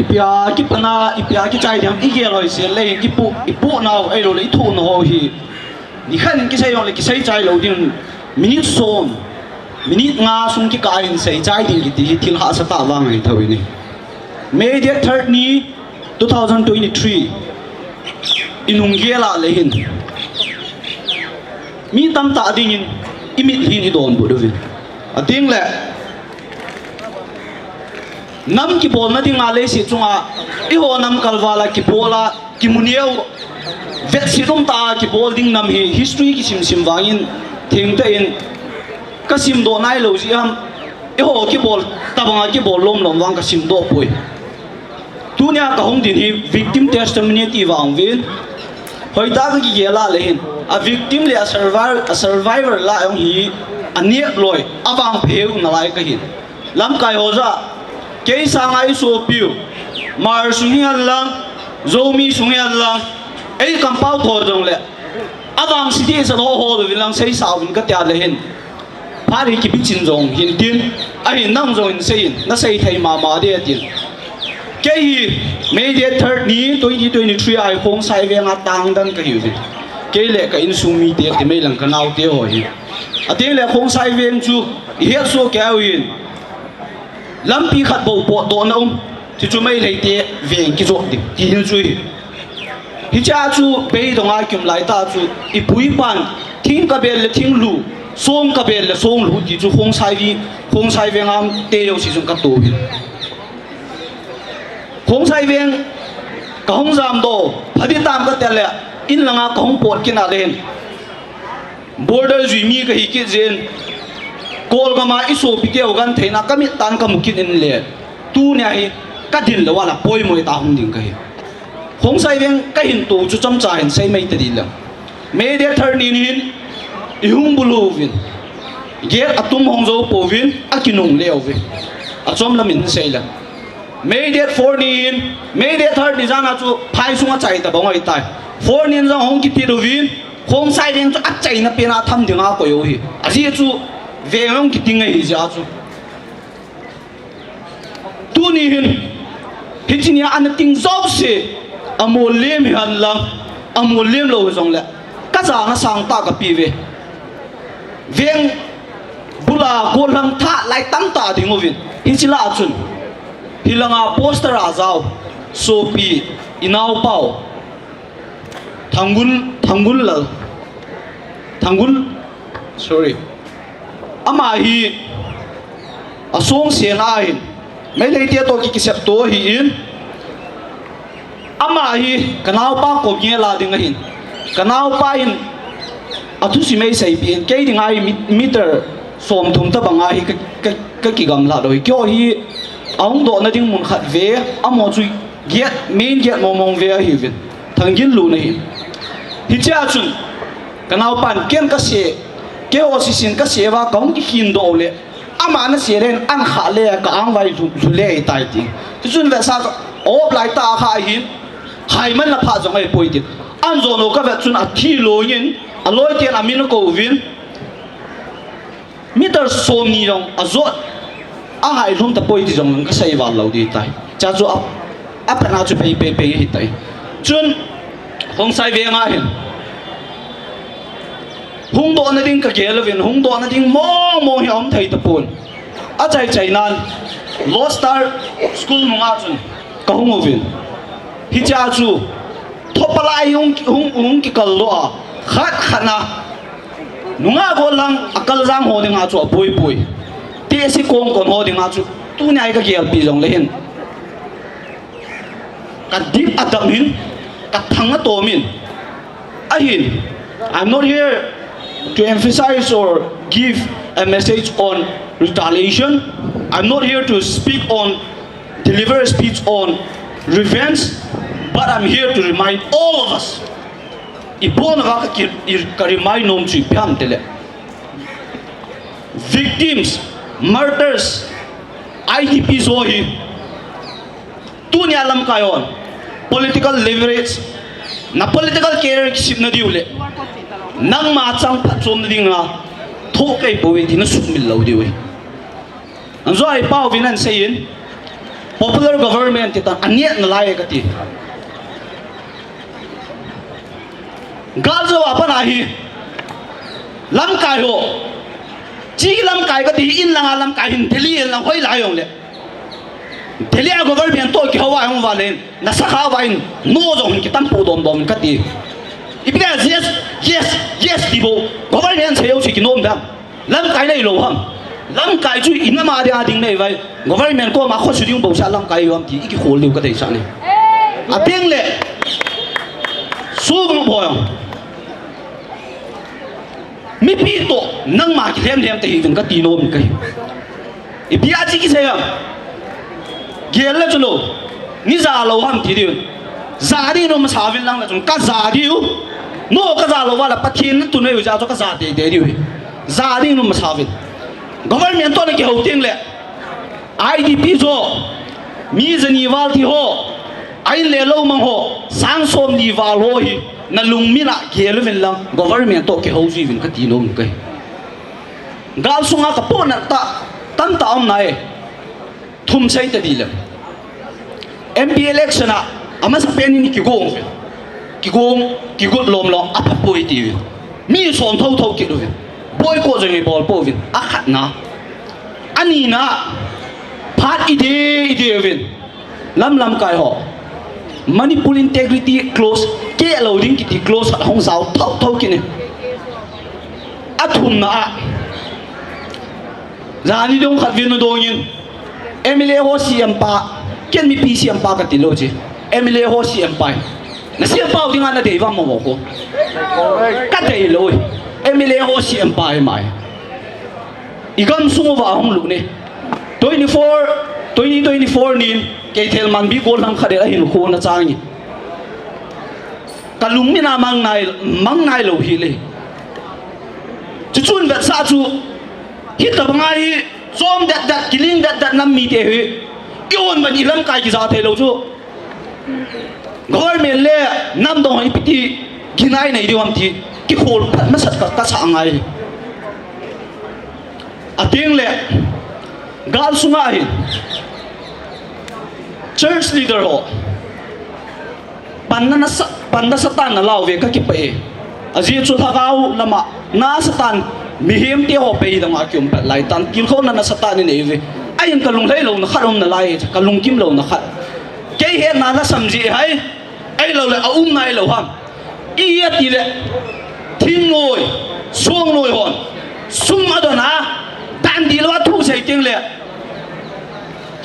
ipia ki pana ipia ki chai diam ige loi se le ki pu ipu naw ai lo le thu no hi ni khan ki sai yong le ki sai chai lo ding minute som minute nga sung ki ka in sai chai ding ki ti thil ha sa ta wang ai thawi ni May the 3rd ni 2023 inung gela le hin mi tam ta ding in imit hin I don bu do vin ating le nam ki bol na ding ale si chunga I ho nam kalwala ki bola ki munieu vet si rom ta ki bol ding nam hi history ki sim wangin thing ta in ka sim do nai lo si ham I ho ki bol tabanga ki bol lom wang ka sim do poi tunia ka hong din hi victim testimony ti wang vin hoi ta ki gela le hin a victim le a survivor la yong hi aniak loi awang pheu na lai ka hin lam kai ho za ke sangai so piu mar sungian lang zomi sungian lang ei kampau thor dong le awang city sa ho ho do lang sei saw in ka tia le hin phari ki bichin jong hin tin a hin nang jong in sein na sei thai ma de tin ke hi May the 3rd ni 2023 ai khong sai ve nga tang dan ka hi ke le ka in sumi te ti mai lang ka naw te ho hi ate le khong sai ve chu hi so ke win lampi khat bo po to na ti chu mai le te ve ki zo ti ti hin chu hi cha chu be dong a kyum lai ta chu I pui pan thing ka bel le thing lu som ka bel le som lu ti chu khong sai ve ngam te yo si chung ka to hi khong sai veng ka hong jam do phadi tam ka tel in langa ka hong pot kin alen border zui mi ka hi ki jen kol ga ma iso pikeu gan theina kamit tan ka mukin in le tu nya hi ka din le wala poi moi ta hong ding ka hi khong sai veng ka hin tu chu cham cha hin sai mai ta di la May the 3rd ni hin I hung bulu vin ge atum hong zo po vin akinung leo vin achom la min sei la May the 4th ni May the 3rd ni jana chu phai sunga chai ta bong ai tai 4 ni jang hong ki ti do vin khong sai den chu a chai na pena tham dinga ko yo hi a ji chu ve hong ki ting ai ja chu tu ni hin hi chi ni an ting zau se amol lem han lang amol lem lo jong le ka za na sang ta ka pi ve veng bula ko lang tha lai tam ta ding ovin hi chi la chun hilanga poster azao sopi inau pau thangul sorry ama hi asong se na hin mai le tia to ki sep to hi in ama hi kanau pa ko nge la ding hin kanau pa in athu si mai sai bi ke ding ai meter som thum ta banga hi ka ki gam la doi kyo hi ông độ nó tiếng muốn khát về ông muốn chui get main get mong về hi vin thằng gin lu này hi cha chun cái nào pan ken cái xe cái ô si sin cái xe và công cái hin độ lệ ama nó xe lên ăn khá lệ cái ăn vay lu lệ tai ti cái chun về sao ốp lại ta khai hin hai mình là phá giống ai bồi tiền ăn rồi nó cái về chun thi lối nhìn lối tiền mình nó cầu vin meter som ni dong azot a hai rum ta poi ti jong ka sai wal lo di tai cha chu ap na chu pe hi tai chun hong sai ve nga hin hung do na ding ka gel vin hung do na ding mo hi om thai ta pun a chai nan Lost Star school mo nga chun ka hung vin hi cha chu thopalai hung ki kal lo a khat khana nunga go lang akal jang ho ding a chu poi te si kong kon ho ding a chu tu nyai ka gel pi jong le hin ka dip adam hin ka thang a to min a hin I'm not here to emphasize or give a message on retaliation. I'm not here to deliver a speech on revenge, but I'm here to remind all of us. Ipon ka remind nom chi pyam tele. Victims, murders, IDP so hi. Tu ni alam kayon. Political leverage, na political career kisip na diule. Nang matang patsom na ding na thokay po di na sumil law di we. Ang so ay pao vinan sayin popular government kita aniat nalai kati galzo apa nahi lam kai ho chi lam kai kati in lang lam kai hin Delhi lang hoi lai yong le Delhi government to ki hawa hong valen na sakha wain no jong ki tan pu dom dom kati ibia yes dibo government cheu chi ki nom da lam kai nei lo ham lam kai chu in ma dia ding nei vai government ko ma kho su ding bo sa lam kai yom ti ki khol liu ka dei sa ne a peng le su bu bo yong mi pi to nang ma ki lem te hin ka ti nom kai ibia chi ki se ya gel la chu lo ni za lo ham ti diu za di no ma sa vin lang la chung ka za diu no ka za lo wala pathin tu ne yu ja cho ka za de de diu za di no ma sa vin government to ne ki ho ting le IDP zo mi zani wal thi ho ai le lo mang ho sang som li wal ho hi na lung mi na gel vin lang government to ki ho ji vin ka ti nom kai gal sunga ka po na ta tam ta om nai thum sei ta di le MP election a ama sa pen ni ki gong lom lo apa poi ti mi som thau ki do boy ko jeng bol po vin a khat na ani na phat ide vin lam kai ho Manipur integrity close ke loading ki close hong sao thau ki ne athum na zani dong khat vin no dongin MLA ho CM pa ken mi pi CM pa ka ti lo ji MLA ho CM pa na CM pa ding ana dei wa mo ko ka dei lo MLA ho CM pa mai igam sungo wa hong lu ne 2024 nin ke thel man bi gol ham khade a hin kho na changi kalung mi na mang nai lo hi le chu chun vet sa chu hit ta bangai som that killing that nam mi te hi yon ban ilam kai ki za the lo chu government le nam dong hi piti kinai nei diwam ti ki khol phat ma sat ka sa ngai ating le gal sunga hi church leader ho panna satan na law ve ka ki pe aji chu thakau lama na satan mi hem te ho pe dang a kyum pat lai tan kil kho na satan ni ve ayin kalung lai lo na kharom na lai kalung kim lo na khat ke he na la samji hai ai lo le aum nai lo ham i ya ti le thing noi suang noi hon sum adona tan di lo thu sei ting le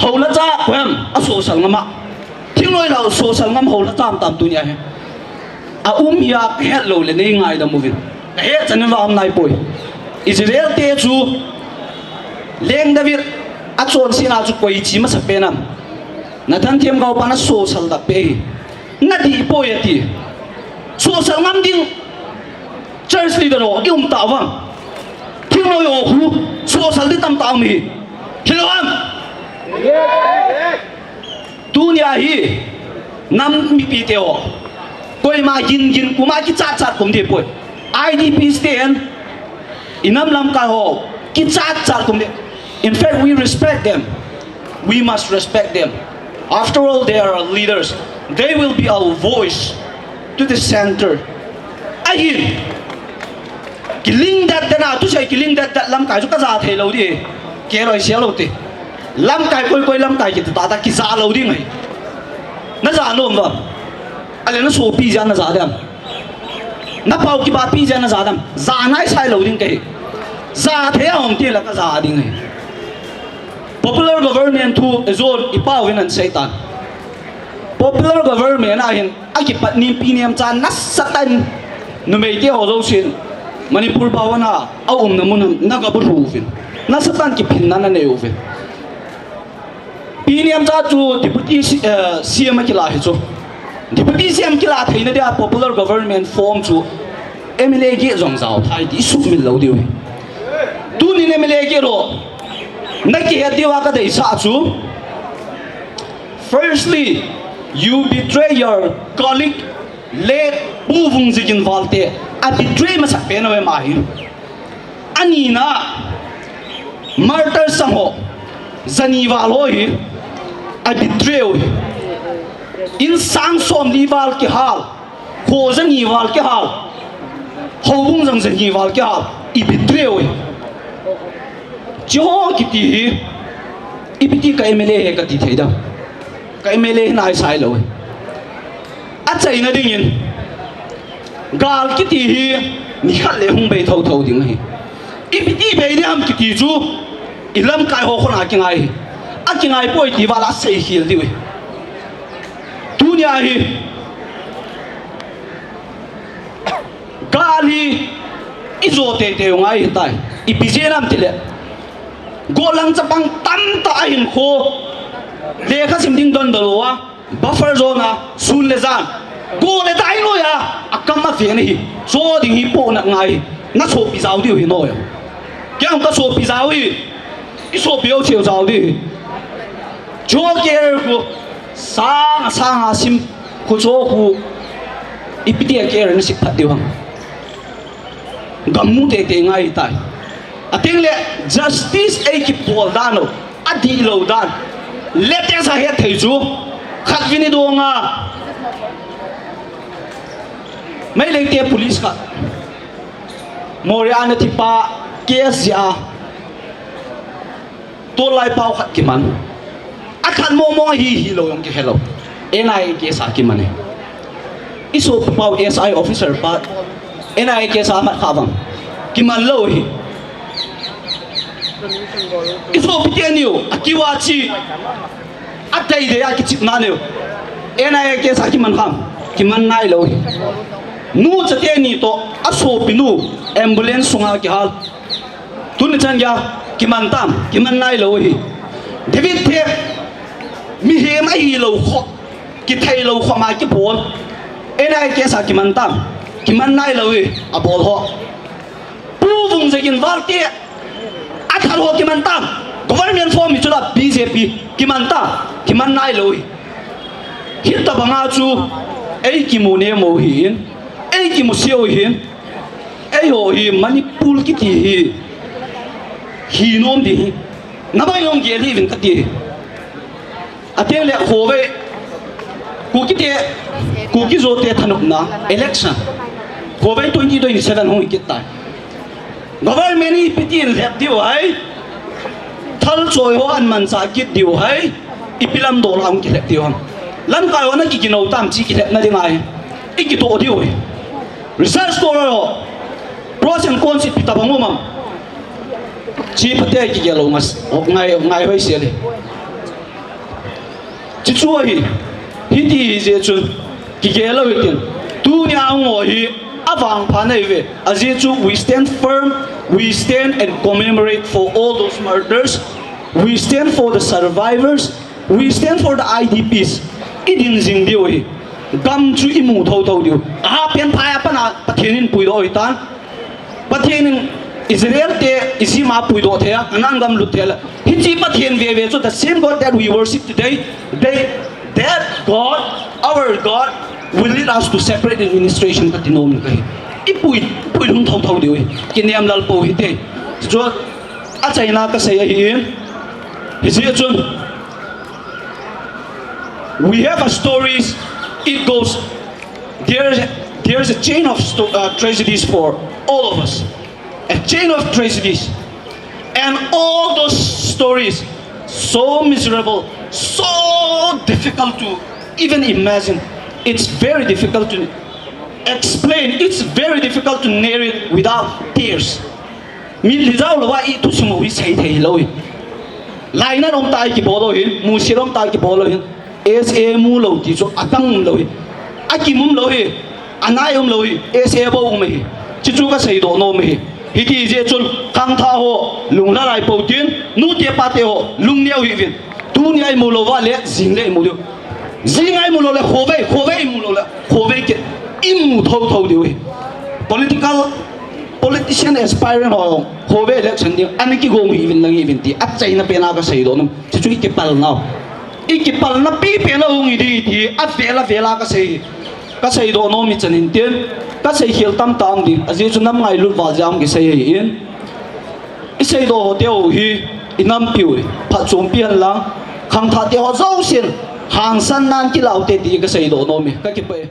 hầu lá cha của em à số sang ngắm ạ thiếu nói là số sang ngắm hầu lá cha tam tu nhỉ à ya hết lâu lên đây ngay đó một việc hết cho nên vào hôm nay bồi Israel te chu leng David à chọn xin à chu quay chỉ mà sắp bên nam na thằng thiêm gạo pan số sang đặc biệt na đi bồi à đi số sang ngắm đinh church leader đó yêu tạo vang thiếu nói hù số sang đi tam tạo mi hello am dunia hi nam mi pi teo koi ma yin kuma ki chat kum de poi IDP stand inam lam ka ho ki chat kum de in fact we respect them we must respect them after all they are our leaders they will be our voice to the center ayin killing that na tu sai killing that lam ka ju ka za the lo di ke roi sia lo ti lam kai koi lam kai ki ta ki za lo ding hai na za no ma ale na so pi ja na za dam na pau ki ba pi ja na za dam za nai sai lo ding kai za the hom ti la ka za ding hai popular government thu ezol ipaw win an satan popular government a hin a ki patni pi niam chan na satan nu mei te ho zo sin Manipur bawana a na mun na ga bu ru fin na satan ki phin na na ne u fin Piniam cha chu deputy CM ki la hi chu deputy CM ki la thaina dia popular government form chu MLA ge jong zao thai di su min lo diu tu ni MLA ge ro na ki he diwa ka dei sa chu firstly you betray your colleague let bu vung jigin valte a betray ma sak pe na we ma hi ani na martyr sang ho zani wal ho hi ai betrayal in sang som li wal ki hal ho zang ni wal ki hal ho bung zang zang ni wal ki hal I betrayal jo ki ti I piti ka MLA he ka ti thei da ka MLA nai sai lo a chai na ding in gal ki ti hi ni khat le hung bei thau thau ding hi I piti bei ni am ki ti chu ilam kai ho khona ki ngai a ki ngai poi ti wala sei hil di we dunia hi gali izo te te ngai tai I pije nam ti le golang chapang tam ta in kho le kha sim ding don dalwa buffer zone a sun le zan go le dai lo ya akam ma fe ni so ding hi po na ngai na so pi zau di hi no ya kyang ka so pi zau hi I so pi o chiu zau di jo ge ku sang a sim ku zo ku I pi ti ke ren sik phat di wang gamu te te ngai tai ating le justice ai ki pol dano adi lo dan lete sa he thei chu khat vini do nga mai le te police ka moriana thi pa kes ya to lai pau khat ki man a khan mo hi lo yong ki hello NIA ke sa ki mane iso pau SI officer pa NIA ke sa mat khabang ki man lo hi iso pitianio akiwa chi atai de ya ki chip naneo NIA ke sa ki man kham ki man nai lo nu chate ni to aso pinu ambulance sunga ki hal tun chan ya ki man tam ki man nai lo hi david the mi he mai lo kho ki thai lo kho ma ki bol NIA ke sa ki man tam ki man nai lo hi a bol ho pu vung ze kin war te atharo ki man tam government form chula BJP ki man ta ki man nai lo hi ta banga chu ai ki mu ne mo hin ai ki mu sio hin ai ho hi manipul ki ti hi nom di na ba yong ge li vin ka ti atel le ho ve ku ki zo te thanuk na election ho ve 2027 ho ki ta government ni pitin lep diu hai thal choi ho an man sa kit diu hai ipilam do lam ki lep diu ham lan kai wana ki kino tam chi ki lep na ding ai iki to diu research to ro pros and cons pita bangu mam chi pate ki gelo mas ngai hoi se le chi chu hi ti je chu ki gelo tin tu nya ngo hi avang panai we aje chu we stand firm. We stand and commemorate for all those murders. We stand for the survivors. We stand for the IDPs. Idin jing diu hi gam chu imu thau thau diu a pen phaya pana pathenin pui do itan pathenin Israel te isima pui do thea anang gam lu thela hinchi pathen ve so the same God that we worship today that God our God will lead us to separate administration patinom kai ipui lung thau thau diu kiniam lal po hi te jo a chaina ka sei hi je chun we have a stories it goes there's a chain of tragedies for all of us a chain of tragedies and all those stories so miserable so difficult to even imagine it's very difficult to explain it's very difficult to narrate without tears mi lizau lawa I tu sumo wi sei thei loi laina rom tai ki bolo hin mu sirom tai ki bolo hin SA mu lo ti so atang lo hi akimum lo hi anayum lo hi SA bo me hi chi chu ka sei do no me hi ti je chul kang tha ho lung la rai po tin nu te pa te ho lung neu hi vin tu ni ai mu lo wa le jing le mu do jing ai mu lo le khove mu lo le khove ke imu thau diu politician aspirant ho ve election diu an ki gong hi vin lang hi vin ti at chai na pena ka sei do nam chu chu ki pal na pi pe na ong di ti at vela ka sei do no mi chanin ten ka sei hil tam di aji chu nam ngai lut wa jam ki sei in I sei do ho teo hi inam piu pha chom pian lang khang tha te ho zo sin hang san nan ki lau te ti ka sei do no mi ka ki pe